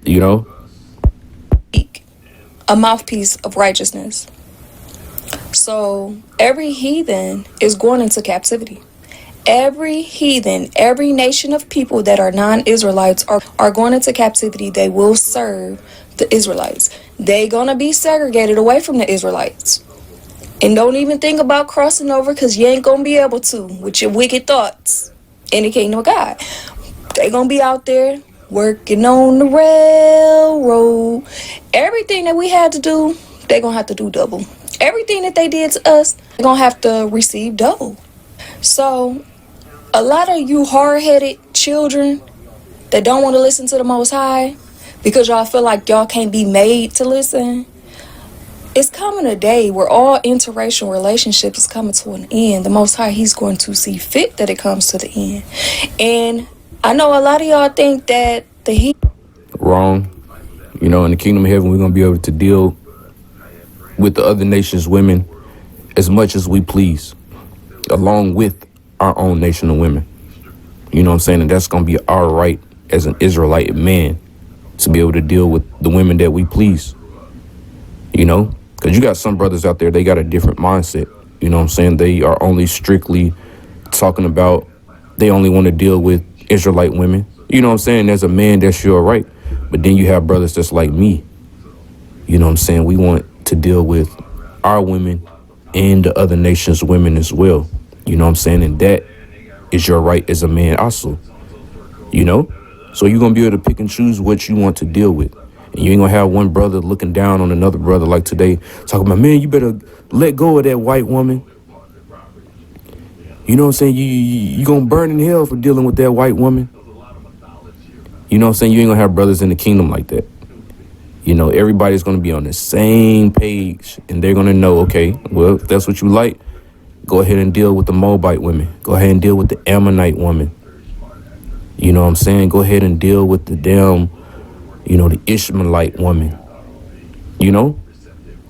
You know? A mouthpiece of righteousness. So every heathen is going into captivity. Every heathen, every nation of people that are non-Israelites are going into captivity. They will serve the Israelites. They gonna be segregated away from the Israelites. And don't even think about crossing over, because you ain't gonna be able to with your wicked thoughts in the kingdom of God. They gonna be out there working on the railroad. Everything that we had to do, they gonna have to do double. Everything that they did to us, they're gonna have to receive double. So a lot of you hard-headed children that don't want to listen to the Most High because y'all feel like y'all can't be made to listen, it's coming a day where all interracial relationships is coming to an end. The Most High, he's going to see fit that it comes to the end. And I know a lot of y'all think that Wrong. You know, in the kingdom of heaven, we're going to be able to deal with the other nations' women as much as we please, along with our own nation of women. You know what I'm saying? And that's going to be our right as an Israelite man, to be able to deal with the women that we please. You know? Because you got some brothers out there, they got a different mindset. You know what I'm saying? They are only strictly talking about, they only want to deal with Israelite women. You know what I'm saying? As a man, that's your right. But then you have brothers that's like me. You know what I'm saying? We want to deal with our women and the other nations' women as well. You know what I'm saying? And that is your right as a man also. You know? So you're going to be able to pick and choose what you want to deal with. And you ain't going to have one brother looking down on another brother like today, talking about, man, you better let go of that white woman. You know what I'm saying? You going to burn in hell for dealing with that white woman. You know what I'm saying? You ain't going to have brothers in the kingdom like that. You know, everybody's going to be on the same page, and they're going to know, okay, well, if that's what you like, go ahead and deal with the Moabite women. Go ahead and deal with the Ammonite woman. You know what I'm saying? Go ahead and deal with the damn, you know, the Ishmaelite woman. You know,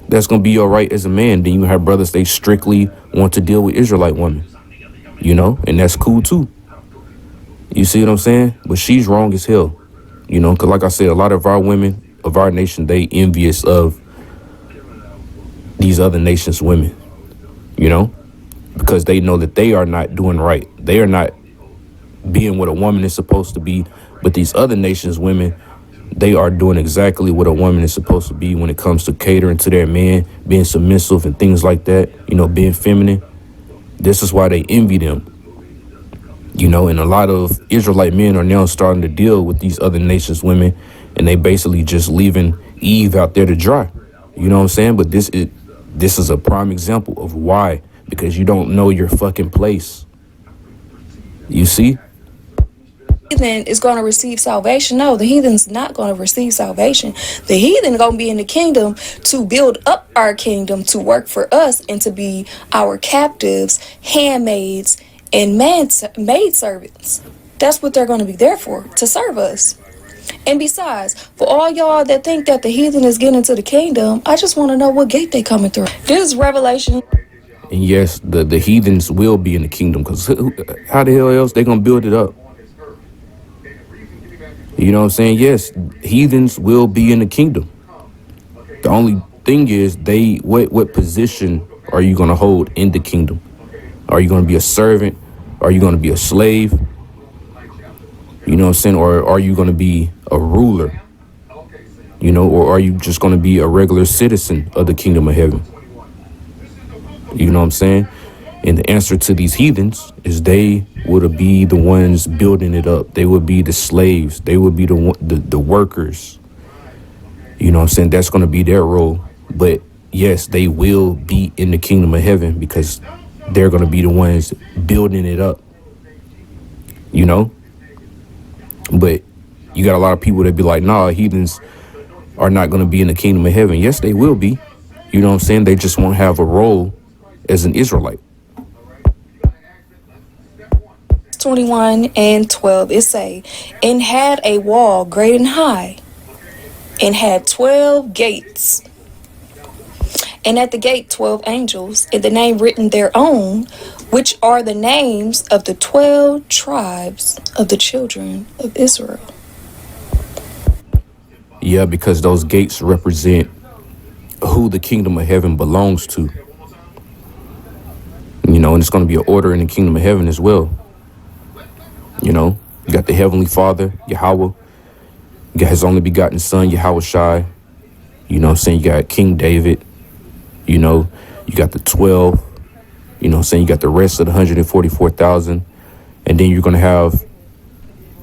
that's going to be your right as a man. Then you have brothers, they strictly want to deal with Israelite women. You know, and that's cool too. You see what I'm saying? But she's wrong as hell. You know, because like I said, a lot of our women of our nation, they envious of these other nations' women. You know, because they know that they are not doing right. They are not being what a woman is supposed to be. But these other nations' women, they are doing exactly what a woman is supposed to be when it comes to catering to their man, being submissive and things like that, you know, being feminine. This is why they envy them. You know, and a lot of Israelite men are now starting to deal with these other nations' women, and they basically just leaving Eve out there to dry. You know what I'm saying? But this is a prime example of why. Because you don't know your fucking place. You see? heathen is going to receive salvation. No, the heathen's not going to receive salvation. The heathen going to be in the kingdom to build up our kingdom, to work for us, and to be our captives, handmaids, and maid servants. That's what they're going to be there for, to serve us. And besides, for all y'all that think that the heathen is getting into the kingdom, I just want to know what gate they coming through. This is Revelation. And yes, the heathens will be in the kingdom, because how the hell else they going to build it up? You know what I'm saying? Yes, heathens will be in the kingdom. The only thing is, what position are you going to hold in the kingdom? Are you going to be a servant? Are you going to be a slave? You know what I'm saying? Or are you going to be a ruler? You know, or are you just going to be a regular citizen of the kingdom of heaven? You know what I'm saying? And the answer to these heathens is they would be the ones building it up. They would be the slaves. They would be the workers. You know what I'm saying? That's going to be their role. But yes, they will be in the kingdom of heaven because they're going to be the ones building it up. You know? But you got a lot of people that be like, nah, heathens are not going to be in the kingdom of heaven. Yes, they will be. You know what I'm saying? They just won't have a role as an Israelite. 21 and 12, it say, and had a wall great and high, and had 12 gates. And at the gate 12 angels, and the name written thereon, which are the names of the 12 tribes of the children of Israel. Yeah, because those gates represent who the kingdom of heaven belongs to. You know, and it's going to be an order in the kingdom of heaven as well. You know, you got the Heavenly Father, Yahawah. You got his only begotten son, YAHAWASHI. You know what I'm saying? You got King David. You know, you got the 12. You know what I'm saying? You got the rest of the 144,000. And then you're going to have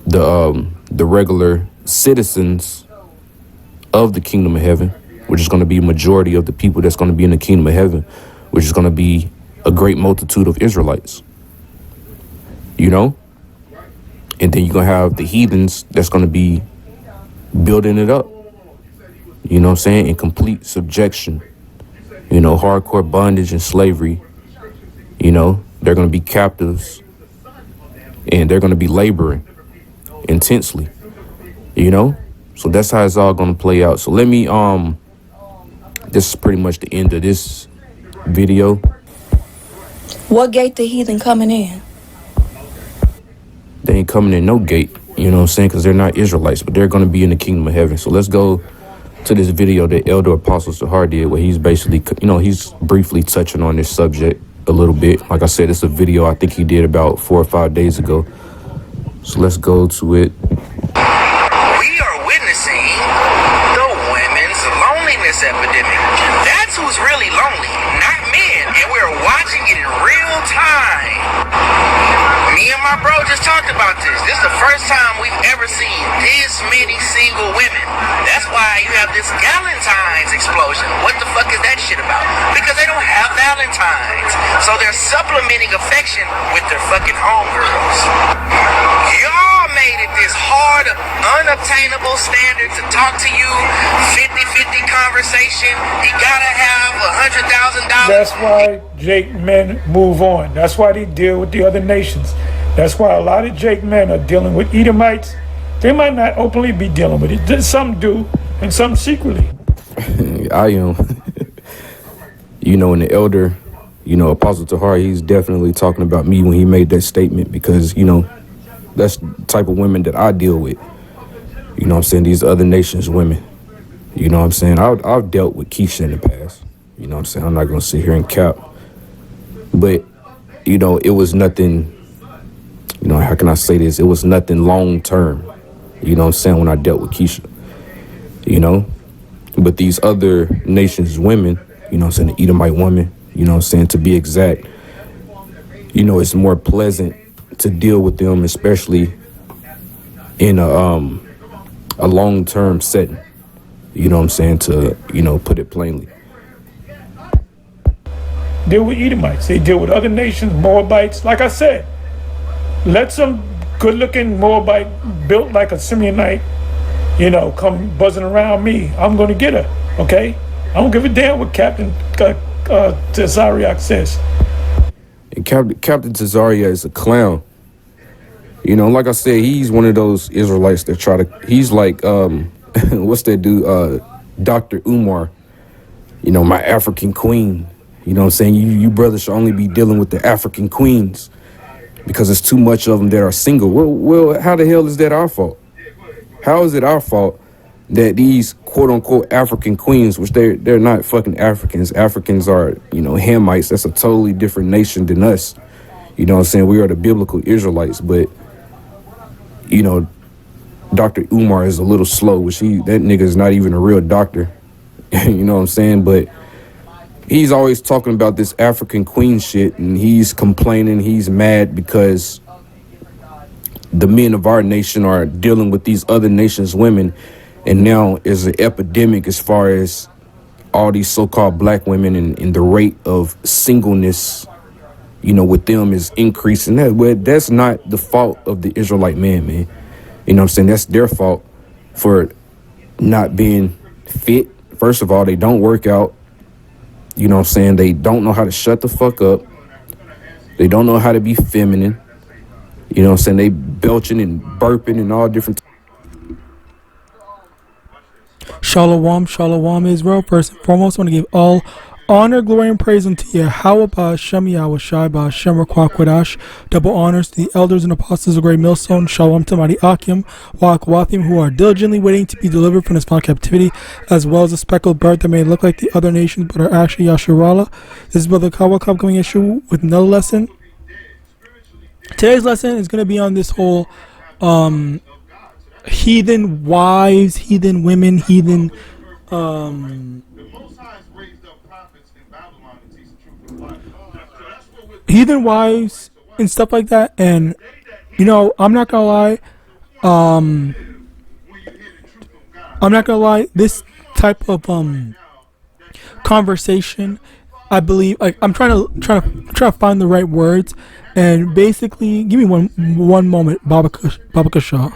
the regular citizens of the kingdom of heaven, which is going to be a majority of the people that's going to be in the kingdom of heaven, which is going to be a great multitude of Israelites. You know? And then you're going to have the heathens that's going to be building it up. You know what I'm saying? In complete subjection. You know, hardcore bondage and slavery. You know, they're going to be captives. And they're going to be laboring intensely. You know? So that's how it's all going to play out. So let me, this is pretty much the end of this video. What gate the heathen coming in? They ain't coming in no gate, you know what I'm saying? Because they're not Israelites, but they're going to be in the kingdom of heaven. So let's go to this video that Elder Apostle Sahar did, where he's basically, you know, he's briefly touching on this subject a little bit. Like I said, it's a video I think he did about 4 or 5 days ago. So let's go to it. We are witnessing the women's loneliness epidemic. That's who's really lonely, not men, and we're watching it in real time. Me and my bro just talked about this. This is the first time we've ever seen this many single women. That's why you have this Valentine's explosion. What the fuck is that shit about? Because they don't have Valentines. So they're supplementing affection with their fucking homegirls. Y'all made it this hard, unobtainable standard to talk to you, 50-50 conversation. You gotta have $100,000. That's why Jake men move on. That's why they deal with the other nations. That's why a lot of Jake men are dealing with Edomites. They might not openly be dealing with it. Some do, and some secretly. I am. You know, and the elder, you know, Apostle Tahar, he's definitely talking about me when he made that statement, because, you know, that's the type of women that I deal with. You know what I'm saying? These other nations' women. You know what I'm saying? I've dealt with Keisha in the past. You know what I'm saying? I'm not going to sit here and cap. But, you know, it was nothing, you know, how can I say this? It was nothing long term. You know what I'm saying? When I dealt with Keisha. You know? But these other nations' women, you know what I'm saying? The Edomite woman, you know what I'm saying? To be exact, you know, it's more pleasant to deal with them, especially in a long-term setting. You know what I'm saying? To, you know, put it plainly. Deal with Edomites. They deal with other nations, Moabites. Like I said, let some good-looking Moabite built like a Simeonite, you know, come buzzing around me. I'm going to get her, okay? I don't give a damn what Captain Tazariak says. And Captain Tazaria is a clown. You know, like I said, he's one of those Israelites that try to, he's like, what's that dude? Dr. Umar, you know, my African queen. You know what I'm saying? You brothers should only be dealing with the African queens because it's too much of them that are single. Well, how the hell is that our fault? How is it our fault that these quote unquote African queens, which they're not fucking Africans. Africans are, you know, Hamites. That's a totally different nation than us. You know what I'm saying? We are the Biblical Israelites, but, you know, Dr. Umar is a little slow, which that nigga is not even a real doctor. You know what I'm saying? But he's always talking about this African queen shit, and he's complaining, he's mad because the men of our nation are dealing with these other nations' women, and now is an epidemic as far as all these so-called black women, and the rate of singleness, you know, with them is increasing. That's not the fault of the Israelite man. You know what I'm saying? That's their fault for not being fit. First of all, they don't work out. You know what I'm saying? They don't know how to shut the fuck up. They don't know how to be feminine. You know what I'm saying? They belching and burping and all different. Shalom, Israel. First and foremost, I want to give all Honor, glory, and praise unto Yahawah, Shem Yahawashi, Shem Rakwakwadah. Double honors to the elders and apostles of Great Millstone. Shalom to mighty Akim, Wakawathim, who are diligently waiting to be delivered from this found captivity, as well as a speckled bird that may look like the other nations but are actually Yasharallah. This is Brother Kawa coming issue with another lesson. Today's lesson is going to be on this whole heathen wives, heathen women, heathen heathen wives and stuff like that. And I'm not gonna lie, this type of conversation, I believe, like, I'm trying to find the right words, and basically give me one moment, Baba Kasha.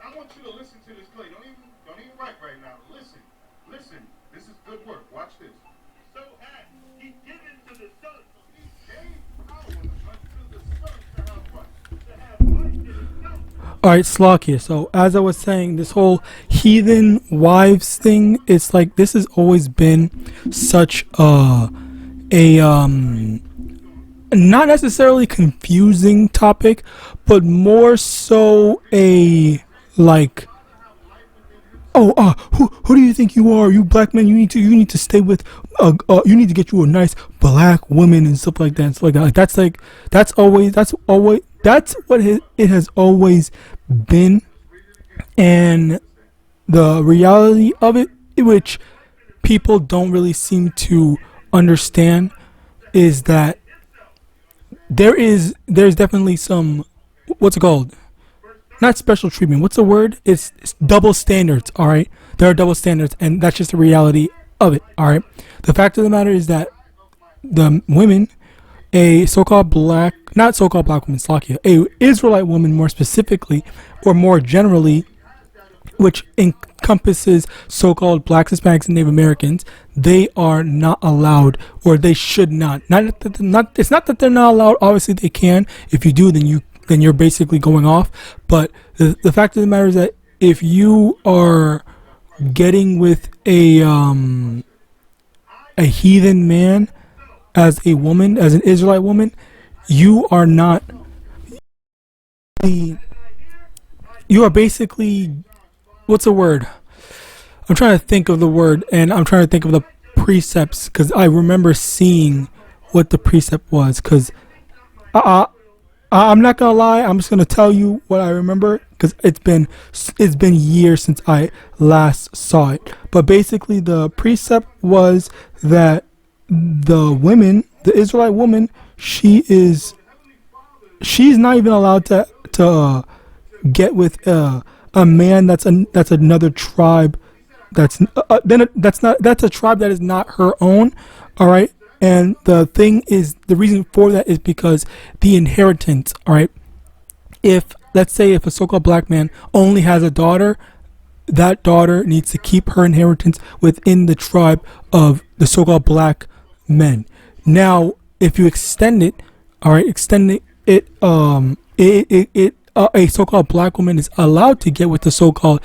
I want you to listen to this play. Don't even write right now. Listen. This is good work. Watch this. So hath he given to the Son. He gave power unto the Son to have what? To have life in himself. All right, Slakia. So as I was saying, this whole heathen wives thing, it's like this has always been such a not necessarily confusing topic, but more so a like, who do you think you are? You black men, you need to stay with you need to get you a nice black woman and stuff like that. And stuff like that. Like, that's what it has always been. And the reality of it, which people don't really seem to understand, is that there's definitely some, what's it called? Not special treatment. What's the word? It's double standards. All right, there are double standards, and that's just the reality of it. All right. The fact of the matter is that the women, a so-called black, not so-called black woman, Slakia, a Israelite woman more specifically, or more generally, which encompasses so-called blacks, Hispanics, and Native Americans, they are not allowed, or they should not. It's not that they're not allowed. Obviously, they can. If you do, then you're basically going off. But the fact of the matter is that if you are getting with a heathen man as a woman, as an Israelite woman, you are not. You are basically, what's the word? I'm trying to think of the word, and I'm trying to think of the precepts, because I remember seeing what the precept was. Because I'm not gonna lie, I'm just gonna tell you what I remember, because it's been years since I last saw it. But basically, the precept was that the Israelite woman, she's not even allowed to get with a man that's another tribe. That's a tribe that is not her own. All right. And the reason for that is because the inheritance. All right. Let's say if a so-called black man only has a daughter, that daughter needs to keep her inheritance within the tribe of the so-called black men. Now, if you extend it, all right, a so-called black woman is allowed to get with the so-called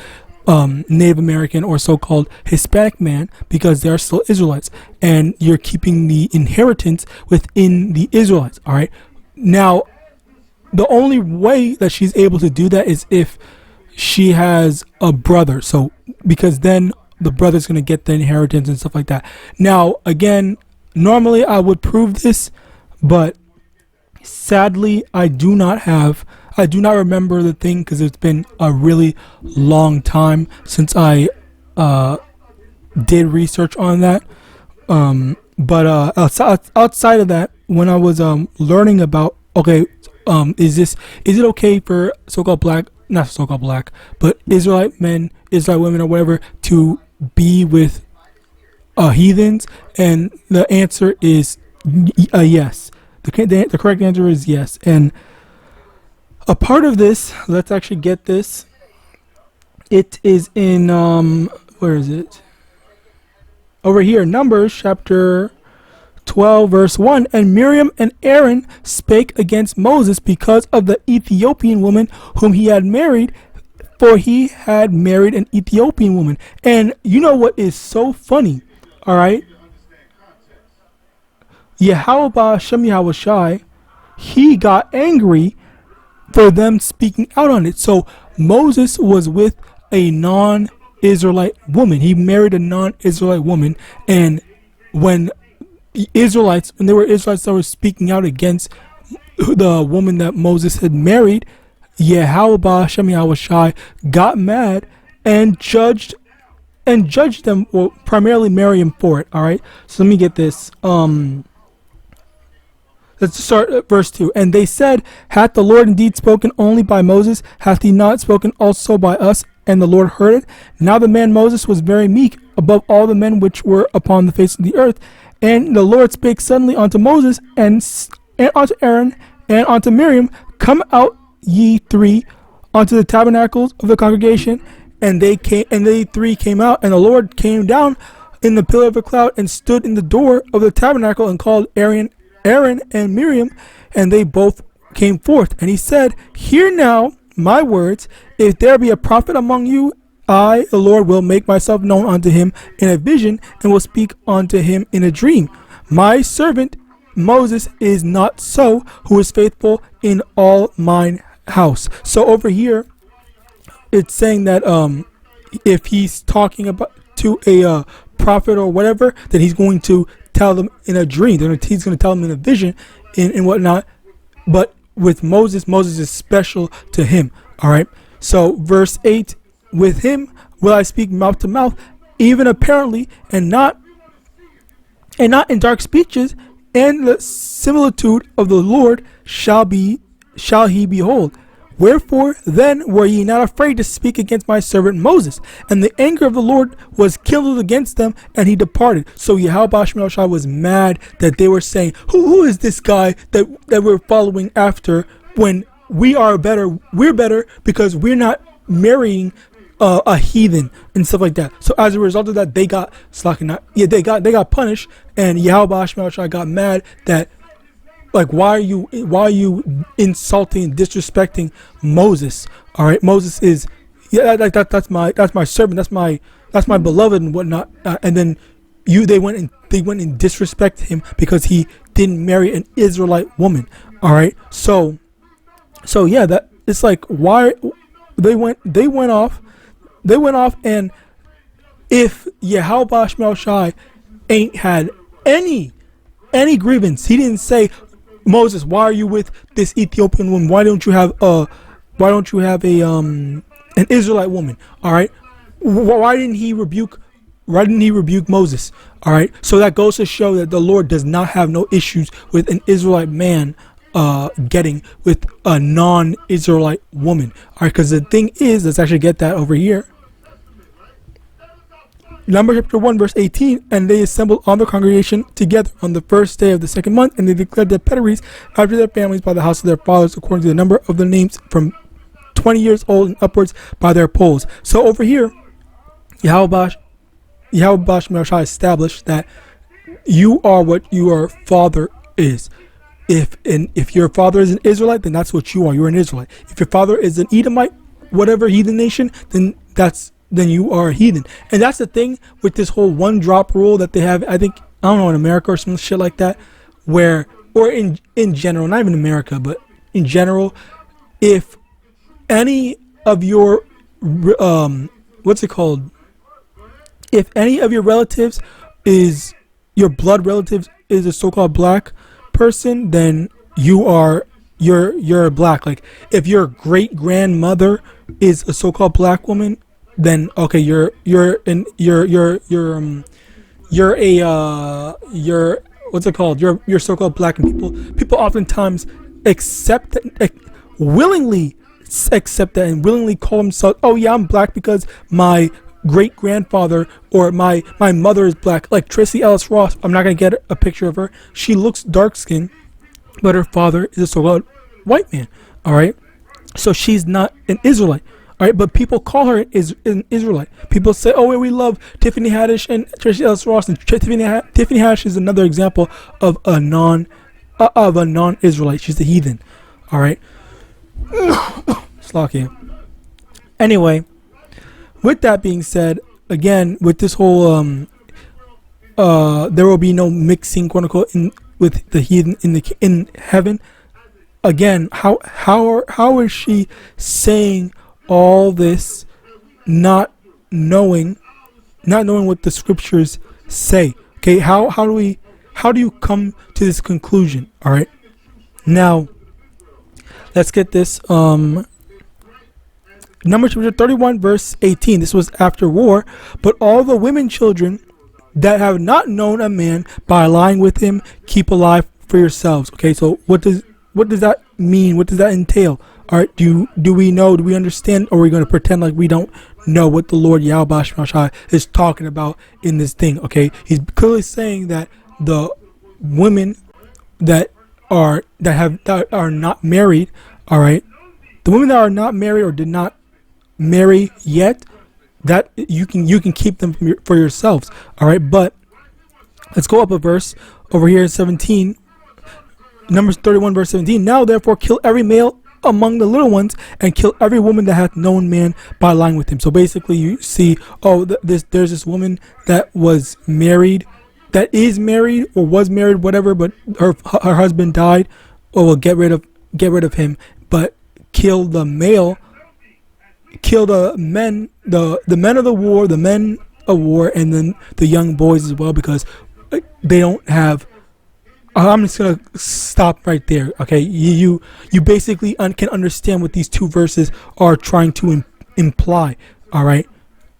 Native American or so-called Hispanic man, because they are still Israelites, and you're keeping the inheritance within the Israelites. All right. Now, the only way that she's able to do that is if she has a brother. So, because then the brother's going to get the inheritance and stuff like that. Now, again, normally I would prove this, but sadly, I do not remember the thing, because it's been a really long time since I did research on that. But outside of that, when I was learning about, is it okay for so-called black, not so-called black, but Israelite men, Israelite women, or whatever, to be with heathens? And the answer is yes. The correct answer is yes. And a part of this, let's actually get this. It is in where is it? Over here, Numbers chapter 12 verse 1. And Miriam and Aaron spake against Moses because of the Ethiopian woman whom he had married, for he had married an Ethiopian woman. And you know what is so funny? All right, YAHAWASHI, he got angry for them speaking out on it. So Moses was with a non-Israelite woman. He married a non-Israelite woman, and when there were Israelites that were speaking out against the woman that Moses had married, YAHAWASHI got mad and judged them, well, primarily Miriam for it. All right, so let me get this. Let's start at verse 2. And they said, hath the Lord indeed spoken only by Moses? Hath he not spoken also by us? And the Lord heard it. Now the man Moses was very meek above all the men which were upon the face of the earth. And the Lord spake suddenly unto Moses and unto Aaron and unto Miriam, come out ye three unto the tabernacles of the congregation. And they three came out, and the Lord came down in the pillar of a cloud and stood in the door of the tabernacle and called Aaron and Miriam, and they both came forth. And he said, hear now my words. If there be a prophet among you, I, the Lord, will make myself known unto him in a vision, and will speak unto him in a dream. My servant Moses is not so, who is faithful in all mine house. So over here, it's saying that if he's talking about to a prophet or whatever, then he's going to tell them in a dream. He's going to tell them in a vision and whatnot. But with Moses is special to him. All right. So verse 8, with him will I speak mouth to mouth, even apparently, and not in dark speeches, and the similitude of the Lord shall he behold. Wherefore then were ye not afraid to speak against my servant Moses? And the anger of the Lord was kindled against them, and he departed. So YAHAWASHI was mad that they were saying, who is this guy that we're following after, when we're better because we're not marrying a heathen and stuff like that. So as a result of that, they got they got punished, and YAHAWASHI got mad that, like, why are you insulting and disrespecting Moses? All right, Moses is that's my servant, that's my beloved and whatnot. And then they went and disrespected him because he didn't marry an Israelite woman. All right, so yeah, that it's like, why they went off, and if YAHAWASHI ain't had any grievance, he didn't say, Moses, why are you with this Ethiopian woman? Why don't you have an Israelite woman? All right, why didn't he rebuke Moses? All right, so that goes to show that the Lord does not have no issues with an Israelite man getting with a non-Israelite woman. All right, because the thing is, let's actually get that over here. Numbers chapter 1 verse 18, and they assembled all the congregation together on the first day of the second month, and they declared their pedigrees after their families by the house of their fathers, according to the number of the names from 20 years old and upwards by their polls. So over here, YAHAWASHI established that you are what your father is. If your father is an Israelite, then that's what you are. You're an Israelite. If your father is an Edomite, whatever heathen nation, then you are a heathen. And that's the thing with this whole one drop rule that they have, I think, I don't know, in America or some shit like that, or in general, not even America, but in general, if any of your if any of your relatives your blood relatives is a so-called black person, then you're black. Like, if your great grandmother is a so-called black woman, then okay, you're what's it called? You're so-called black. And people oftentimes willingly accept that and willingly call themselves, oh yeah, I'm black because my great grandfather or my mother is black. Like Tracy Ellis Ross, I'm not gonna get a picture of her. She looks dark skinned, but her father is a so-called white man. All right, so she's not an Israelite. All right, but people call her an Israelite. People say, "Oh, we love Tiffany Haddish and Trish Ellis Ross." And Tiffany Haddish is another example of a non-Israelite. She's a heathen. All right, Slocky. Anyway, with that being said, again, with this whole there will be no mixing, quote unquote, with the heathen in heaven. Again, how is she saying all this, not knowing what the scriptures say? Okay, how do you come to this conclusion? All right, now let's get this. Numbers chapter 31 verse 18. This was after war. But all the women children that have not known a man by lying with him, keep alive for yourselves. Okay, so what does that mean? What does that entail? All right, do we know? Do we understand? Or are we going to pretend like we don't know what the Lord YAHAWAH is talking about in this thing? Okay, he's clearly saying that the women that are not married. All right, the women that are not married or did not marry yet, that you can keep them for yourselves. All right, but let's go up a verse over here in 17, Numbers 31 verse 17. Now therefore kill every male among the little ones, and kill every woman that hath known man by lying with him. So basically you see, there's this woman that was married, that is married or was married, whatever, but her husband died. Or will get rid of him, but kill the male, kill the men, the men of the war, the men of war, and then the young boys as well, because they don't have. I'm just gonna stop right there. Okay, you basically can understand what these two verses are trying to imply. All right,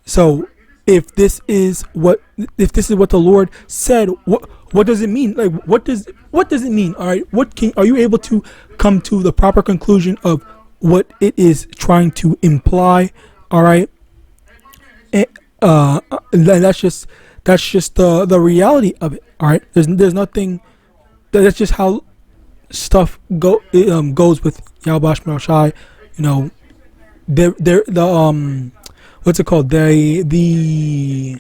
so if this is what the Lord said, what does it mean? Like, what does it mean? All right, are you able to come to the proper conclusion of what it is trying to imply? All right, and, that's just the reality of it. All right, there's nothing. That's just how stuff goes with YAHAWASHI. You know, what's it called? The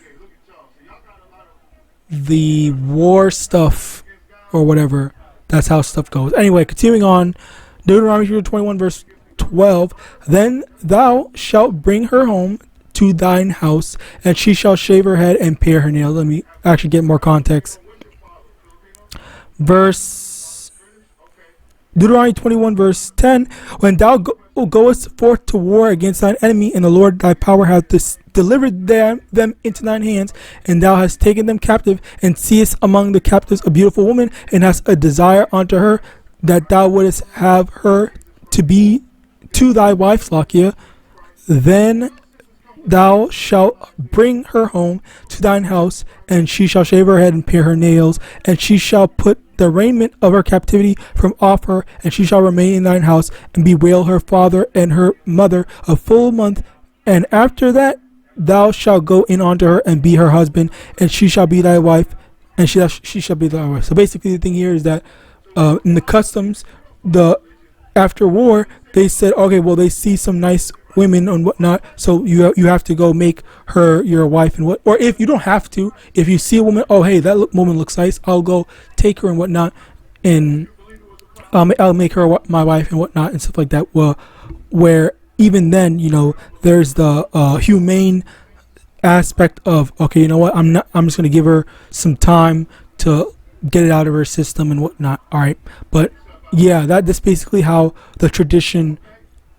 war stuff or whatever. That's how stuff goes. Anyway, continuing on, Deuteronomy 21 verse 12. Then thou shalt bring her home to thine house, and she shall shave her head and pare her nails. Let me actually get more context. Deuteronomy 21 verse 10. When thou goest forth to war against thine enemy, and the Lord thy power hath delivered them into thine hands, and thou hast taken them captive, and seest among the captives a beautiful woman, and hast a desire unto her, that thou wouldest have her to be to thy wife, Lakia, then thou shalt bring her home to thine house, and she shall shave her head and pare her nails, and she shall put the raiment of her captivity from off her, and she shall remain in thine house, and bewail her father and her mother a full month. And after that thou shalt go in unto her and be her husband, and she shall be thy wife, and she shall be thy wife. So basically the thing here is that in the customs, after war, they said, okay, well, they see some nice women and whatnot, so you have to go make her your wife, and what, or if you don't have to, if you see a woman, oh hey, that woman looks nice, I'll go take her and whatnot, and I'll make her my wife and whatnot and stuff like that. Well, where even then, you know, there's the humane aspect of, okay, you know what, I'm just gonna give her some time to get it out of her system and whatnot. All right, but yeah, that's basically how the tradition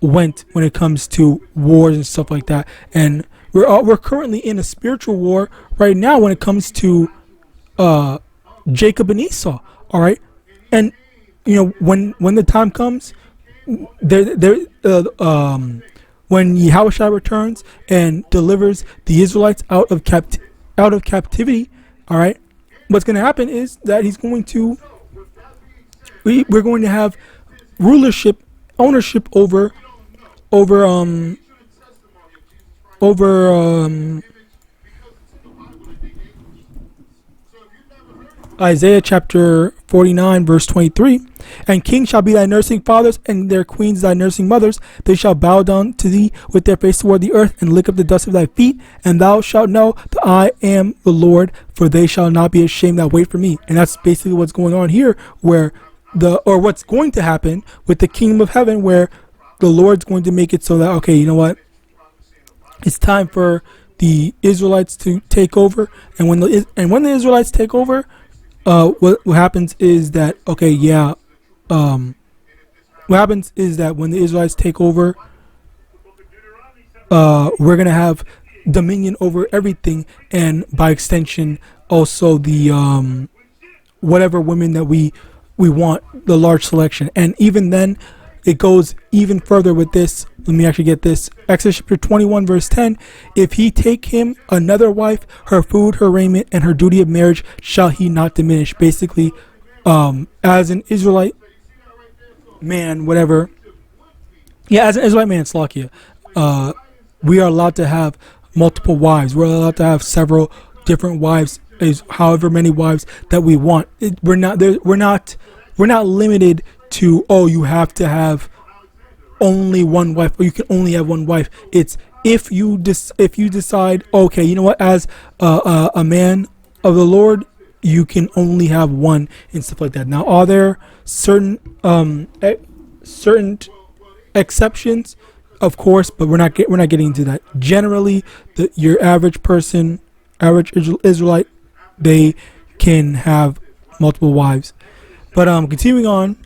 went when it comes to wars and stuff like that. And we're currently in a spiritual war right now when it comes to Jacob and Esau. All right, and you know, when the time comes, when Yahawadah returns and delivers the Israelites out of captivity, all right, what's going to happen is that he's going to we're going to have ownership over Isaiah chapter 49 verse 23. And kings shall be thy nursing fathers, and their queens thy nursing mothers. They shall bow down to thee with their face toward the earth, and lick up the dust of thy feet. And thou shalt know that I am the Lord, for they shall not be ashamed that wait for me. And that's basically what's going on here, where what's going to happen with the kingdom of heaven, where the Lord's going to make it so that, okay, you know what? It's time for the Israelites to take over. And when the Israelites take over, what happens is that, okay, yeah, what happens is that when the Israelites take over, we're gonna have dominion over everything, and by extension, also the whatever women that we want, the large selection. And even then, it goes even further with this. Let me actually get this. Exodus chapter 21 verse 10. If he take him another wife, her food, her raiment, and her duty of marriage shall he not diminish. Basically, as an Israelite man, whatever. Yeah, as an Israelite man, Slakia, we are allowed to have multiple wives. We're allowed to have several different wives, is however many wives that we want. We're not limited to, oh, you have to have only one wife, or you can only have one wife. It's if you decide, okay, you know what, as a man of the Lord, you can only have one, and stuff like that. Now, are there certain exceptions? Of course, but we're not getting into that. Generally, your average person, average Israelite, they can have multiple wives. But continuing on,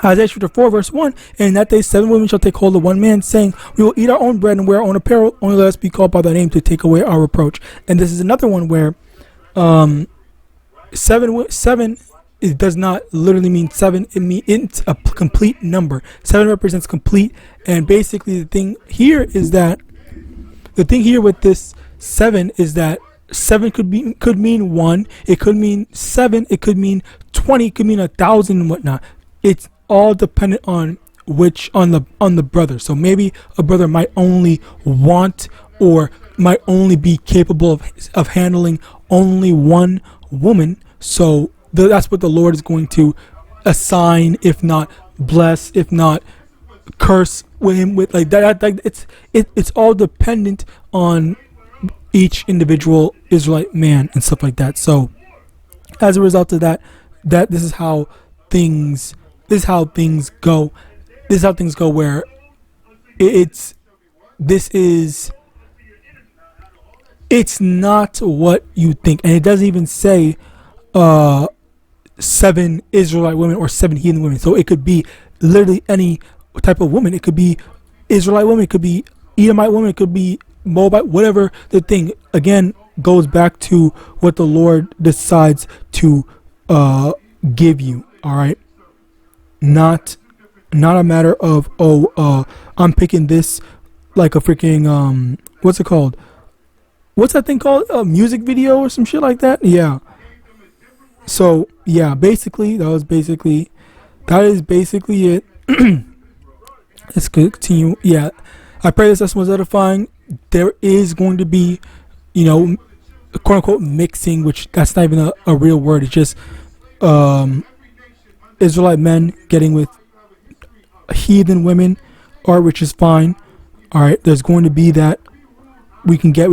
Isaiah chapter 4 verse 1. And in that day 7 women shall take hold of one man, saying, we will eat our own bread and wear our own apparel, only let us be called by thy name to take away our reproach. And this is another one where seven it does not literally mean 7. It's a complete number. 7 represents complete. And basically the thing here with this 7 is that 7 could mean 1, it could mean 7, it could mean 20, it could mean 1,000 and whatnot. It's all dependent on the brother. So maybe a brother might only want, or might only be capable of handling only one woman. So that's what the Lord is going to assign, if not bless, if not curse with him with, like that. It's all dependent on each individual Israelite man and stuff like that. So as a result of that, this is how things go. This is how things go, where it's not what you think. And it doesn't even say 7 Israelite women or 7 heathen women. So it could be literally any type of woman. It could be Israelite woman, it could be Edomite woman, it could be Moabite, whatever the thing. Again, goes back to what the Lord decides to give you. All right, not a matter of, I'm picking this like a freaking what's it called? What's that thing called? A music video or some shit like that? Yeah. So yeah, basically that is basically it. Let's continue. Yeah, I pray this lesson was edifying. There is going to be, quote unquote mixing, which that's not even a real word. It's just Israelite men getting with heathen women, or which is fine. All right, there's going to be that. We can get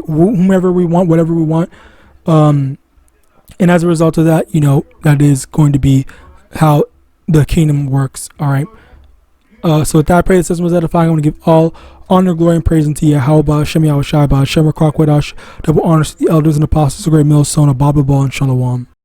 whomever we want, whatever we want, and as a result of that, that is going to be how the kingdom works. All right. So with that, I pray this was edifying. I want to give all honor, glory, and praise unto YAHAWAH, SHAMAIWAN, double honors to the elders and apostles, the great millstone of Bible and Shalom.